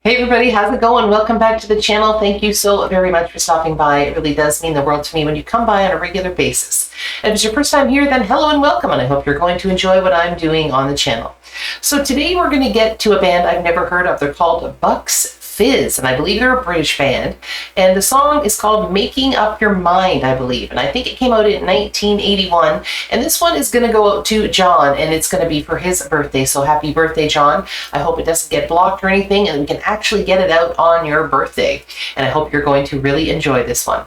Hey everybody, how's it going? Welcome back to the channel. Thank you so very much for stopping by. It really does mean the world to me when you come by on a regular basis. And if it's your first time here, then hello and welcome, and I hope you're going to enjoy what I'm doing on the channel. So today we're going to get to a band I've never heard of. They're called bucksfizz, and I believe they're a British band. And the song is called Making Up Your Mind, I believe. And I think it came out in 1981. And this one is going to go out to John, and it's going to be for his birthday. So happy birthday, John. I hope it doesn't get blocked or anything, and we can actually get it out on your birthday. And I hope you're going to really enjoy this one.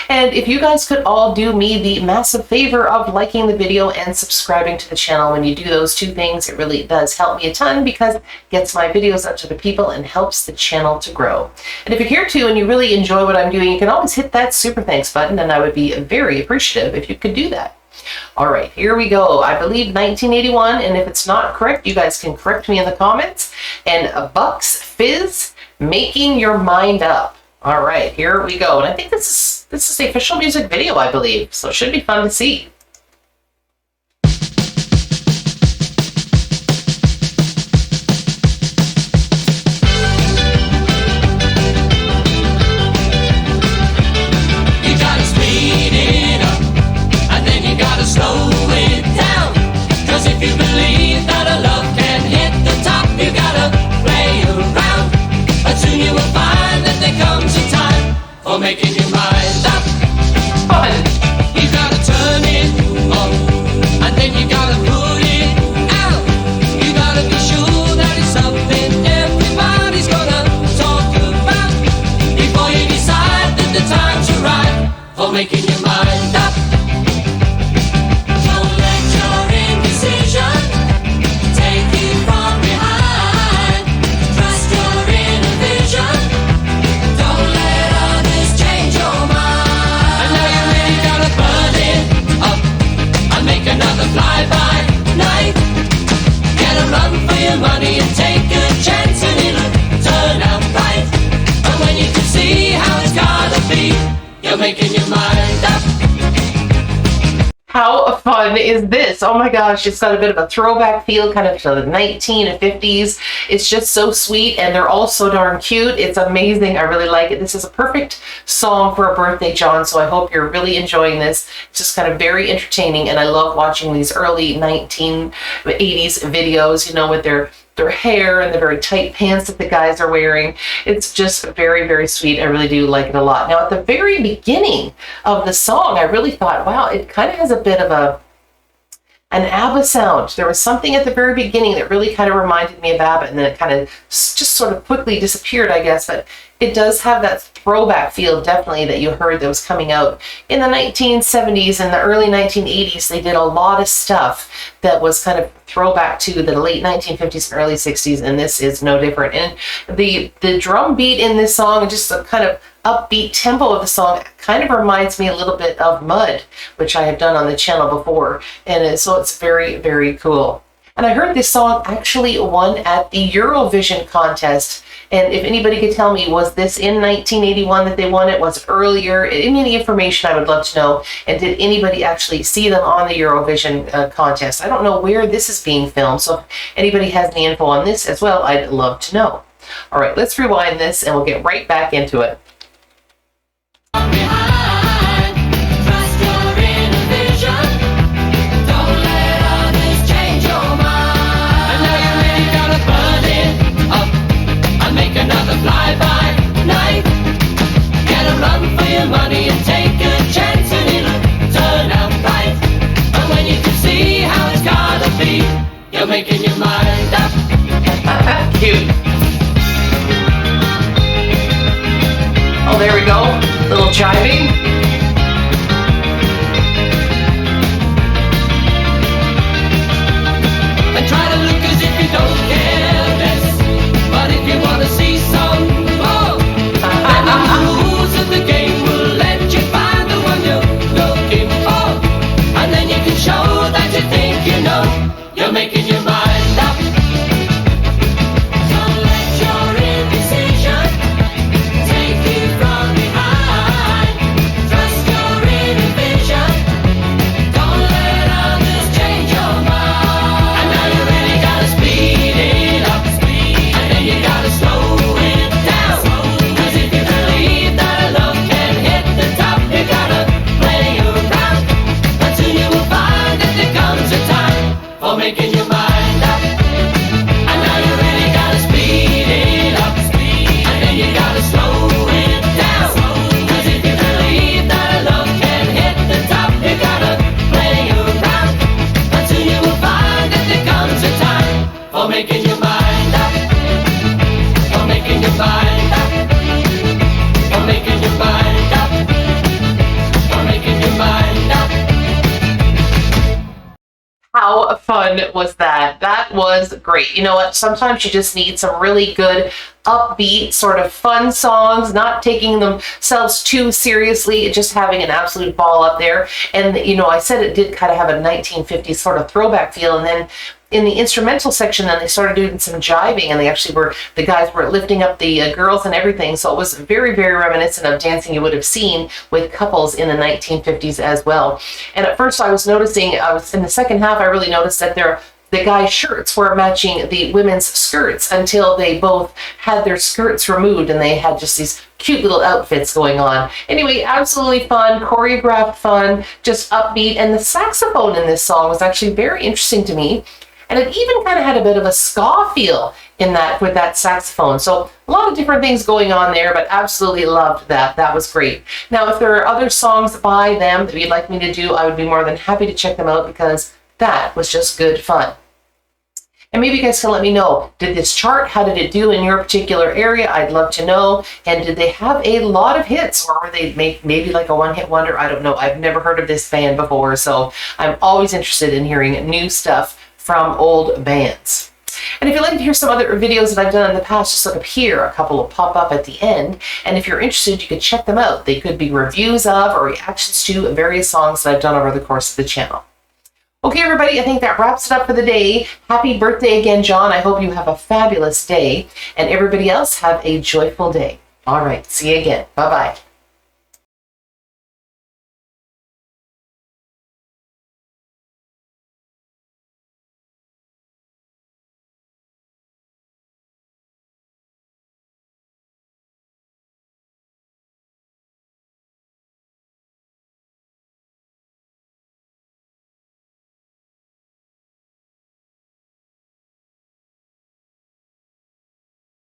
And if you guys could all do me the massive favor of liking the video and subscribing to the channel. When you do those two things, it really does help me a ton because it gets my videos out to the people and helps the channel to grow. And if you're here too and you really enjoy what I'm doing, you can always hit that super thanks button, and I would be very appreciative if you could do that. All right, here we go. I believe 1981, and if it's not correct, you guys can correct me in the comments. And bucksfizz, Making Your Mind Up. All right, here we go. And I think this is the official music video, I believe, so it should be fun to see. Making your mind up. Fun. You gotta turn it on, and then you gotta put it out. You gotta be sure that it's something everybody's gonna talk about before you decide that the time's right for making your mind up. Don't let your indecision take you from behind. Trust your inner vision. Don't let another fly-by-night. Get a run for your money and take a chance, and it'll turn out right. And when you can see how it's gotta be, you're making your mind up. How fun is this? Oh my gosh, it's got a bit of a throwback feel, kind of to the 1950s. It's just so sweet, and they're all so darn cute. It's amazing. I really like it. This is a perfect song for a birthday, John, so I hope you're really enjoying this. It's just kind of very entertaining, and I love watching these early 1980s videos, you know, with their hair and the very tight pants that the guys are wearing. It's just very, very sweet. I really do like it a lot. Now, at the very beginning of the song, I really thought, wow, it kind of has a bit of an ABBA sound. There was something at the very beginning that really kind of reminded me of ABBA, and then it kind of just sort of quickly disappeared, I guess, but it does have that throwback feel, definitely, that you heard that was coming out in the 1970s and the early 1980s. They did a lot of stuff that was kind of throwback to the late 1950s and early 60s, and this is no different. And the drum beat in this song, and just the kind of upbeat tempo of the song, kind of reminds me a little bit of Mud, which I have done on the channel before, and so it's very, very cool. And I heard this song actually won at the Eurovision contest. And if anybody could tell me, was this in 1981 that they won it? Was it earlier? Any information I would love to know. And did anybody actually see them on the Eurovision contest? I don't know where this is being filmed, so if anybody has any info on this as well, I'd love to know. All right, let's rewind this and we'll get right back into it. Fly-by-night. Get a run for your money and take a chance, and it'll turn out right. And when you can see how it's gotta be, you're making your mind up. Cute. Oh, there we go. Little jiving. And try to look as if you don't care less. But if you wanna see some more, then the rules of the game will let you find the one you're looking for. And then you can show that you think you know you're making your mind up. Don't let your indecision take you from behind. for making your mind up, for making your mind up, for making your mind up, for making your mind up. How fun was that? That was great. You know what? Sometimes you just need some really good, upbeat, sort of fun songs, not taking themselves too seriously, just having an absolute ball up there. And, you know, I said it did kind of have a 1950s sort of throwback feel. And then in the instrumental section, then they started doing some jiving, and they actually were, the guys were lifting up the girls and everything. So it was very, very reminiscent of dancing you would have seen with couples in the 1950s as well. And at first I was noticing, in the second half, I really noticed that the guys' shirts were matching the women's skirts until they both had their skirts removed and they had just these cute little outfits going on. Anyway, absolutely fun, choreographed fun, just upbeat. And the saxophone in this song was actually very interesting to me. And it even kind of had a bit of a ska feel in that, with that saxophone. So a lot of different things going on there, but absolutely loved that. That was great. Now, if there are other songs by them that you'd like me to do, I would be more than happy to check them out, because that was just good fun. And maybe you guys can let me know, did this chart, how did it do in your particular area? I'd love to know. And did they have a lot of hits, or were they maybe like a one-hit wonder? I don't know. I've never heard of this band before, so I'm always interested in hearing new stuff from old bands. And if you'd like to hear some other videos that I've done in the past, just look up here. A couple will pop up at the end. And if you're interested, you could check them out. They could be reviews of or reactions to various songs that I've done over the course of the channel. Okay, everybody, I think that wraps it up for the day. Happy birthday again, John. I hope you have a fabulous day. And everybody else, have a joyful day. All right, see you again. Bye-bye.